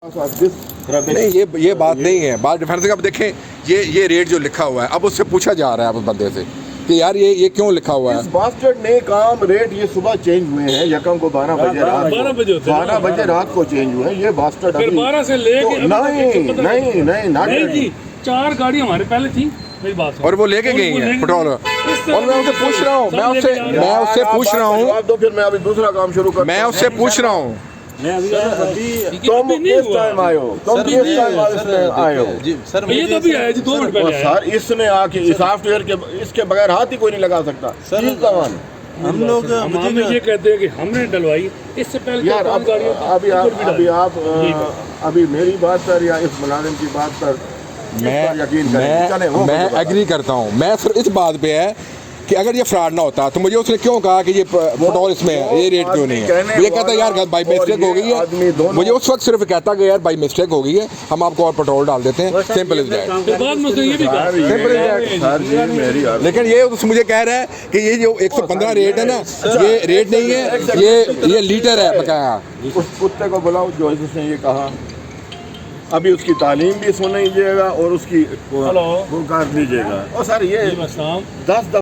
نہیں یہ بات نہیں ہے. بات ڈیفینس کا. اب دیکھیں یہ ریٹ جو لکھا ہوا ہے اب اس سے پوچھا جا رہا ہے اب بندے سے کہ یار یہ کیوں لکھا ہوا ہے. اس باسٹرڈ نے کام ریٹ یہ صبح چینج ہوئے ہیں یکم کو 12 بجے رات کو چینج ہوئے ہیں. یہ باسٹرڈ پھر 12 سے لے کے نہیں 4 گاڑی ہمارے پہلے تھی میری بات اور وہ لے کے گئی ہیں پیٹرول. اور میں اسے پوچھ رہا ہوں میں اس سے پوچھ رہا ہوں تو پھر میں ابھی دوسرا کام شروع کرتا ہوں. میں اس سے پوچھ رہا ہوں تم کس ٹائم آئے ہو سر یہ تو بھی آیا جی 2 منٹ پہلے سر اس نے آ کے سافٹ ویئر کے اس کے بغیر ہاتھ ہی کوئی نہیں لگا سکتا. ہم لوگ یہ کہتے ہیں کہ ہم نے ڈلوائی اس سے پہلے یار ابھی میری بات پر یا اس ملازم کی بات پر میں ایگری کرتا ہوں. میں صرف اس بات پہ ہے کہ اگر یہ فراڈ نہ ہوتا تو مجھے اس نے کیوں کہا کہ یہ پیٹرول اس میں ہے یہ ریٹ کیوں نہیں ہے. مجھے کہتا ہے یار بائی مسٹیک ہو گئی ہے. مجھے اس وقت صرف کہتا کہ یار بائی مسٹیک ہو گئی ہے ہم آپ کو اور پیٹرول ڈال دیتے ہیں. Simple is that. لیکن یہ مجھے کہہ رہا ہے کہ یہ جو 115 ریٹ ہے نا یہ ریٹ نہیں ہے یہ لیٹر ہے بقایا. اس کتے کو بلاؤ جو اس نے یہ کہا ابھی اس کی تعلیم بھی سن لیجیے گا اور اس کی وہ کر دیجیے گا. اور سر یہ 10